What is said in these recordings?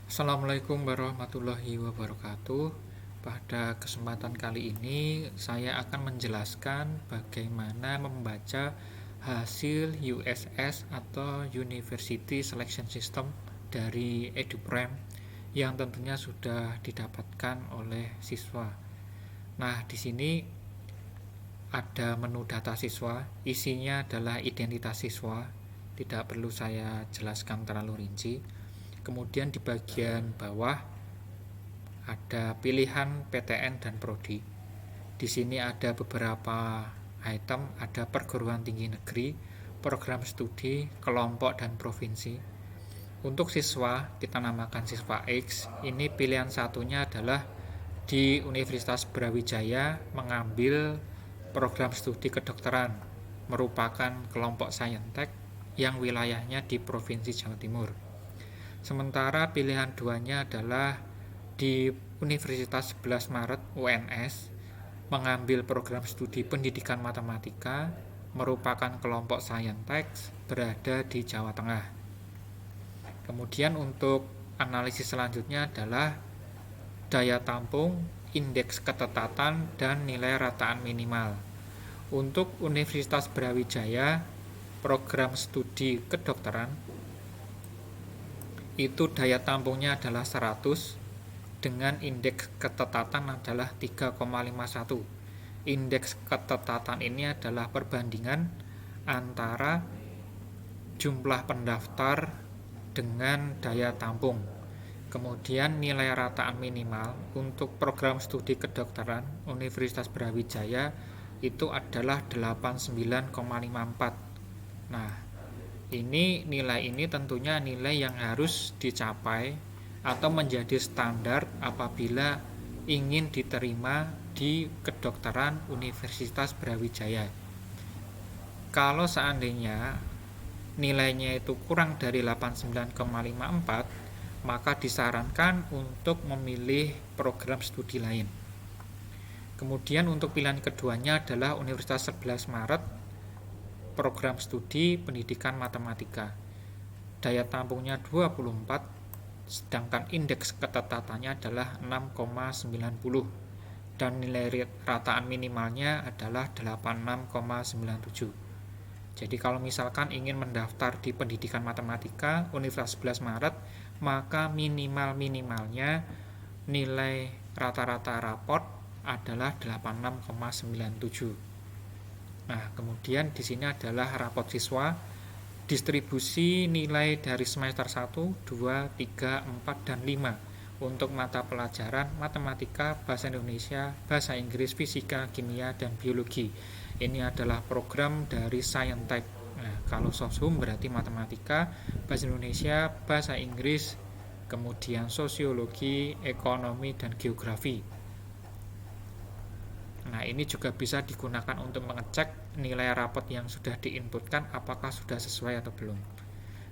Assalamualaikum warahmatullahi wabarakatuh. Pada kesempatan kali ini, saya akan menjelaskan bagaimana membaca hasil USS atau University Selection System dari EduPrime yang tentunya sudah didapatkan oleh siswa. Nah, di sini ada menu data siswa, isinya adalah identitas siswa, tidak perlu saya jelaskan terlalu rinci. Kemudian di bagian bawah ada pilihan PTN dan prodi. Di sini ada beberapa item, ada perguruan tinggi negeri, program studi, kelompok dan provinsi. Untuk siswa, kita namakan siswa X. Ini pilihan satunya adalah di Universitas Brawijaya mengambil program studi kedokteran, merupakan kelompok Saintek yang wilayahnya di Provinsi Jawa Timur. Sementara pilihan duanya adalah di Universitas 11 Maret UNS mengambil program studi pendidikan matematika, merupakan kelompok Saintek berada di Jawa Tengah. Kemudian untuk analisis selanjutnya adalah daya tampung, indeks ketetatan, dan nilai rataan minimal. Untuk Universitas Brawijaya, program studi kedokteran itu daya tampungnya adalah 100 dengan indeks ketetatan adalah 3,51. Indeks ketetatan ini adalah perbandingan antara jumlah pendaftar dengan daya tampung. Kemudian nilai rataan minimal untuk program studi kedokteran Universitas Brawijaya itu adalah 89,54. Nah, nilai ini tentunya nilai yang harus dicapai atau menjadi standar apabila ingin diterima di kedokteran Universitas Brawijaya. Kalau seandainya nilainya itu kurang dari 89,54, maka disarankan untuk memilih program studi lain. Kemudian untuk pilihan keduanya adalah Universitas 11 Maret program studi pendidikan matematika. Daya tampungnya 24, sedangkan indeks ketetatannya adalah 6,90 dan nilai rataan minimalnya adalah 86,97. Jadi kalau misalkan ingin mendaftar di pendidikan matematika Universitas 11 Maret, maka minimalnya nilai rata-rata raport adalah 86,97. Nah, kemudian di sini adalah rapot siswa, distribusi nilai dari semester 1, 2, 3, 4, dan 5 untuk mata pelajaran matematika, bahasa Indonesia, bahasa Inggris, fisika, kimia, dan biologi. Ini adalah program dari Saintek. Nah, kalau Soshum berarti matematika, bahasa Indonesia, bahasa Inggris, kemudian sosiologi, ekonomi, dan geografi. Nah, ini juga bisa digunakan untuk mengecek nilai rapot yang sudah diinputkan apakah sudah sesuai atau belum.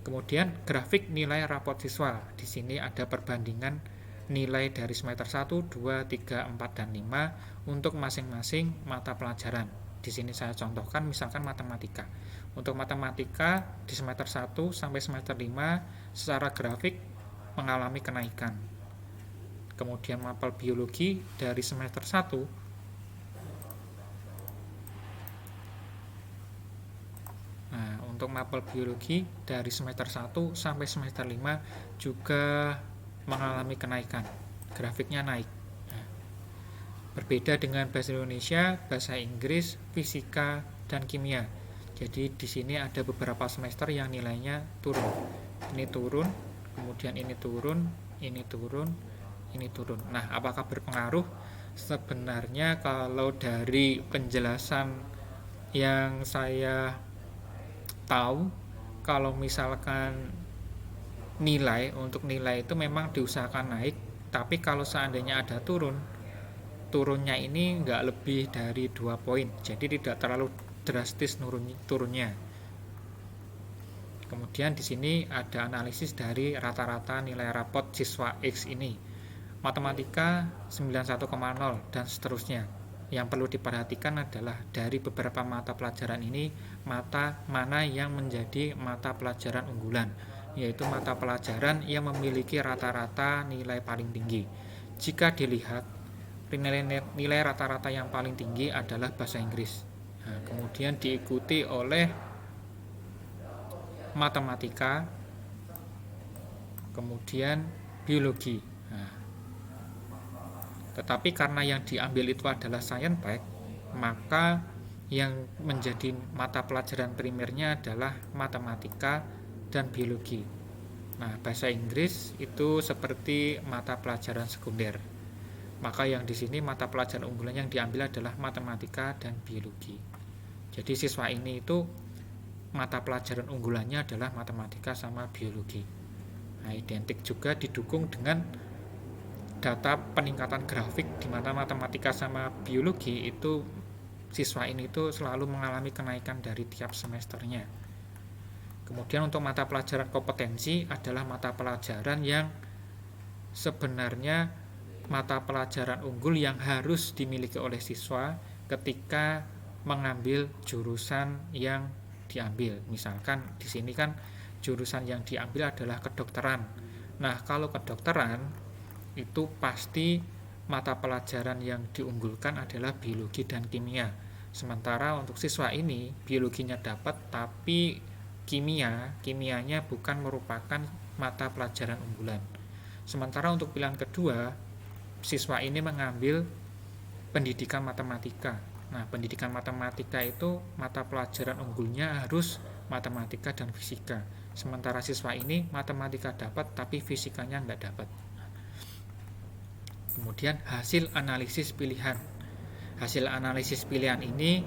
Kemudian grafik nilai rapot siswa. Di sini ada perbandingan nilai dari semester 1, 2, 3, 4, dan 5 untuk masing-masing mata pelajaran. Di sini saya contohkan misalkan matematika. Untuk matematika di semester 1 sampai semester 5 secara grafik mengalami kenaikan. Kemudian mapel biologi dari semester 1 untuk mapel biologi dari semester 1 sampai semester 5 juga mengalami kenaikan. Grafiknya naik. Berbeda dengan bahasa Indonesia, bahasa Inggris, fisika, dan kimia. Jadi di sini ada beberapa semester yang nilainya turun. Ini turun, kemudian ini turun, ini turun, ini turun. Nah, apakah berpengaruh? Sebenarnya kalau dari penjelasan yang saya tahu, kalau misalkan untuk nilai itu memang diusahakan naik, tapi kalau seandainya ada turunnya ini nggak lebih dari 2 poin, jadi tidak terlalu drastis turunnya. Kemudian di sini ada analisis dari rata-rata nilai rapot siswa X ini. Matematika 91,0 dan seterusnya. Yang perlu diperhatikan adalah dari beberapa mata pelajaran ini, mata mana yang menjadi mata pelajaran unggulan. yaitu mata pelajaran yang memiliki rata-rata nilai paling tinggi. Jika dilihat, nilai rata-rata yang paling tinggi adalah bahasa Inggris. Nah, kemudian diikuti oleh matematika, kemudian biologi. Nah, tetapi karena yang diambil itu adalah science fact, maka yang menjadi mata pelajaran primernya adalah matematika dan biologi. Nah, bahasa Inggris itu seperti mata pelajaran sekunder. Maka yang di sini mata pelajaran unggulan yang diambil adalah matematika dan biologi. Jadi siswa ini itu mata pelajaran unggulannya adalah matematika sama biologi. Nah, identik juga didukung dengan data peningkatan grafik di mana matematika sama biologi itu siswa ini itu selalu mengalami kenaikan dari tiap semesternya. Kemudian untuk mata pelajaran kompetensi adalah mata pelajaran yang sebenarnya mata pelajaran unggul yang harus dimiliki oleh siswa ketika mengambil jurusan yang diambil. Misalkan di sini kan jurusan yang diambil adalah kedokteran. Nah, kalau kedokteran itu pasti mata pelajaran yang diunggulkan adalah biologi dan kimia. Sementara untuk siswa ini biologinya dapat tapi kimianya bukan merupakan mata pelajaran unggulan. Sementara untuk pilihan kedua, siswa ini mengambil pendidikan matematika. Nah, pendidikan matematika itu mata pelajaran unggulnya harus matematika dan fisika. Sementara siswa ini matematika dapat tapi fisikanya nggak dapat. Kemudian hasil analisis pilihan. Hasil analisis pilihan ini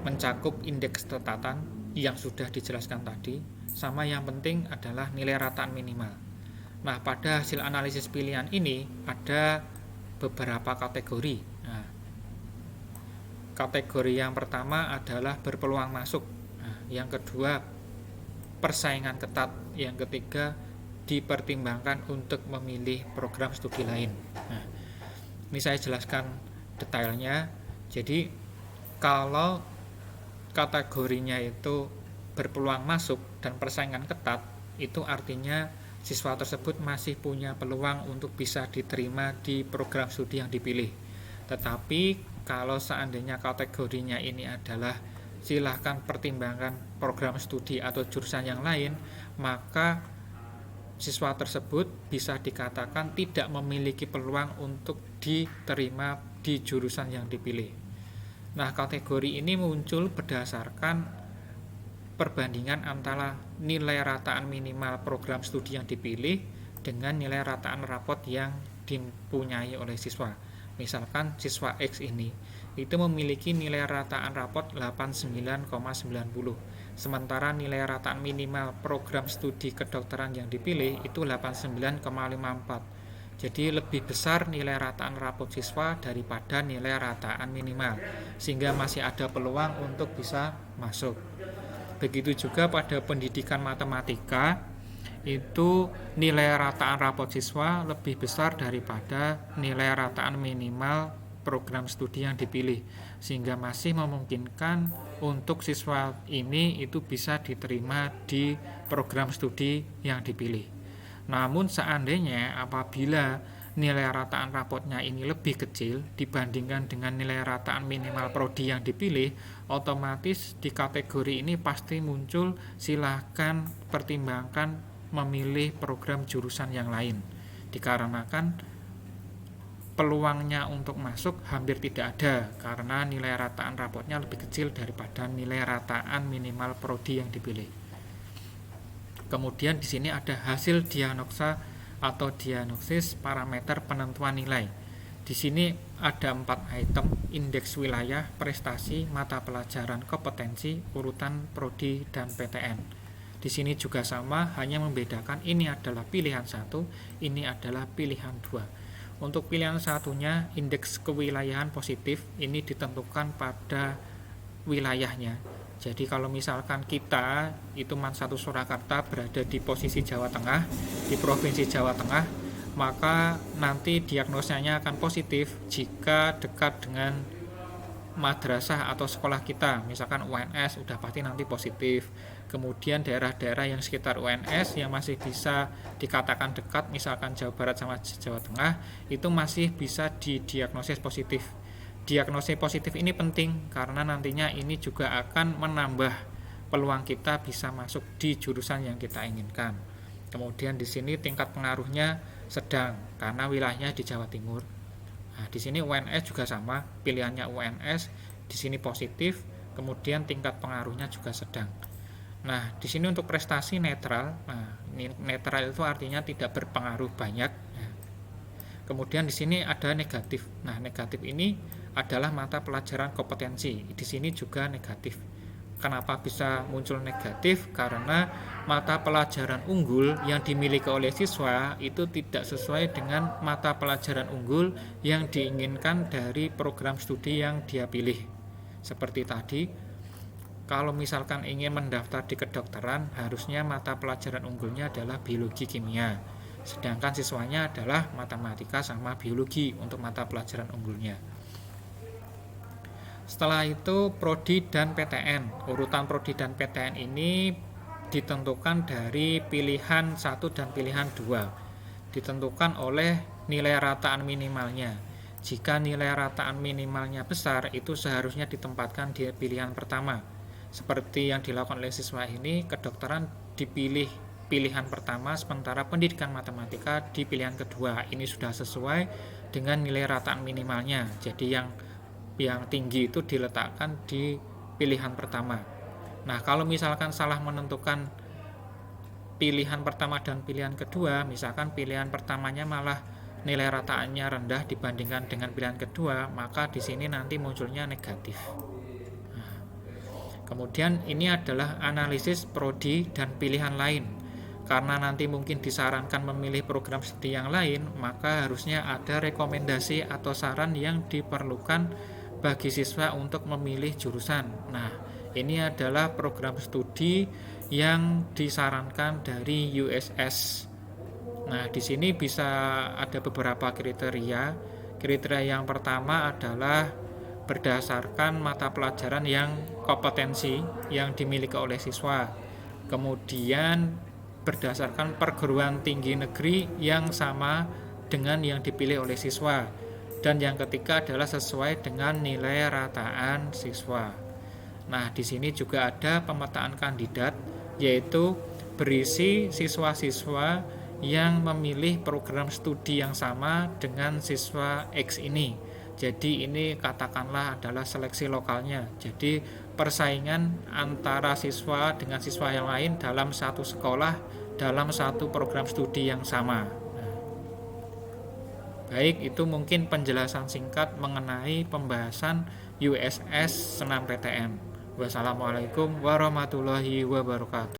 mencakup indeks tetatan yang sudah dijelaskan tadi, sama yang penting adalah nilai rataan minimal. Nah, pada hasil analisis pilihan ini ada beberapa kategori. Nah, kategori yang pertama adalah berpeluang masuk. Nah, yang kedua persaingan ketat. Yang ketiga dipertimbangkan untuk memilih program studi lain. Nah, ini saya jelaskan detailnya. Jadi kalau kategorinya itu berpeluang masuk dan persaingan ketat, itu artinya siswa tersebut masih punya peluang untuk bisa diterima di program studi yang dipilih. Tetapi kalau seandainya kategorinya ini adalah silahkan pertimbangkan program studi atau jurusan yang lain, maka siswa tersebut bisa dikatakan tidak memiliki peluang untuk diterima di jurusan yang dipilih. Nah, kategori ini muncul berdasarkan perbandingan antara nilai rataan minimal program studi yang dipilih dengan nilai rataan rapot yang dipunyai oleh siswa. Misalkan siswa X ini itu memiliki nilai rataan rapot 89,90, sementara nilai rataan minimal program studi kedokteran yang dipilih itu 89,54. Jadi lebih besar nilai rataan rapot siswa daripada nilai rataan minimal, sehingga masih ada peluang untuk bisa masuk. Begitu juga pada pendidikan matematika, itu nilai rataan rapot siswa lebih besar daripada nilai rataan minimal program studi yang dipilih, sehingga masih memungkinkan untuk siswa ini itu bisa diterima di program studi yang dipilih. Namun seandainya apabila nilai rataan rapotnya ini lebih kecil dibandingkan dengan nilai rataan minimal prodi yang dipilih, otomatis di kategori ini pasti muncul silahkan pertimbangkan memilih program jurusan yang lain, dikarenakan peluangnya untuk masuk hampir tidak ada karena nilai rataan rapotnya lebih kecil daripada nilai rataan minimal prodi yang dipilih. Kemudian di sini ada hasil diagnosa atau diagnosis parameter penentuan nilai. Di sini ada 4 item: indeks wilayah, prestasi, mata pelajaran, kompetensi, urutan prodi dan PTN. Di sini juga sama, hanya membedakan ini adalah pilihan 1, ini adalah pilihan 2. Untuk pilihan satunya, indeks kewilayahan positif ini ditentukan pada wilayahnya. Jadi kalau misalkan kita itu Man1 Surakarta berada di posisi Jawa Tengah, di Provinsi Jawa Tengah, maka nanti diagnosanya akan positif jika dekat dengan madrasah atau sekolah kita, misalkan UNS udah pasti nanti positif. Kemudian daerah-daerah yang sekitar UNS yang masih bisa dikatakan dekat, misalkan Jawa Barat sama Jawa Tengah, itu masih bisa didiagnosis positif. Diagnosis positif ini penting karena nantinya ini juga akan menambah peluang kita bisa masuk di jurusan yang kita inginkan. Kemudian di sini tingkat pengaruhnya sedang karena wilayahnya di Jawa Timur. Nah, di sini UNS juga sama, pilihannya UNS, di sini positif, kemudian tingkat pengaruhnya juga sedang. Nah, di sini untuk prestasi netral. Nah, ini netral itu artinya tidak berpengaruh banyak. Nah, kemudian di sini ada negatif. Nah, negatif ini adalah mata pelajaran kompetensi. Di sini juga negatif. Kenapa bisa muncul negatif? Karena mata pelajaran unggul yang dimiliki oleh siswa itu tidak sesuai dengan mata pelajaran unggul yang diinginkan dari program studi yang dia pilih. Seperti tadi, kalau misalkan ingin mendaftar di kedokteran, harusnya mata pelajaran unggulnya adalah biologi kimia. Sedangkan siswanya adalah matematika sama biologi untuk mata pelajaran unggulnya. Setelah itu prodi dan PTN. Urutan prodi dan PTN ini ditentukan dari pilihan 1 dan pilihan 2. Ditentukan oleh nilai rataan minimalnya. Jika nilai rataan minimalnya besar, itu seharusnya ditempatkan di pilihan pertama. Seperti yang dilakukan oleh siswa ini, kedokteran dipilih pilihan pertama, sementara pendidikan matematika di pilihan kedua. Ini sudah sesuai dengan nilai rataan minimalnya. Jadi yang tinggi itu diletakkan di pilihan pertama. Nah, kalau misalkan salah menentukan pilihan pertama dan pilihan kedua, misalkan pilihan pertamanya malah nilai rataannya rendah dibandingkan dengan pilihan kedua, maka di sini nanti munculnya negatif. Nah, kemudian ini adalah analisis prodi dan pilihan lain. Karena nanti mungkin disarankan memilih program studi yang lain, maka harusnya ada rekomendasi atau saran yang diperlukan bagi siswa untuk memilih jurusan. Nah, ini adalah program studi yang disarankan dari USS. Nah, di sini bisa ada beberapa kriteria. Kriteria yang pertama adalah berdasarkan mata pelajaran yang kompetensi yang dimiliki oleh siswa. Kemudian berdasarkan perguruan tinggi negeri yang sama dengan yang dipilih oleh siswa. Dan yang ketiga adalah sesuai dengan nilai rataan siswa. Nah, di sini juga ada pemetaan kandidat, yaitu berisi siswa-siswa yang memilih program studi yang sama dengan siswa X ini. Jadi ini katakanlah adalah seleksi lokalnya. Jadi persaingan antara siswa dengan siswa yang lain dalam satu sekolah, dalam satu program studi yang sama. Baik, itu mungkin penjelasan singkat mengenai pembahasan USS SNMPTN. Wassalamualaikum warahmatullahi wabarakatuh.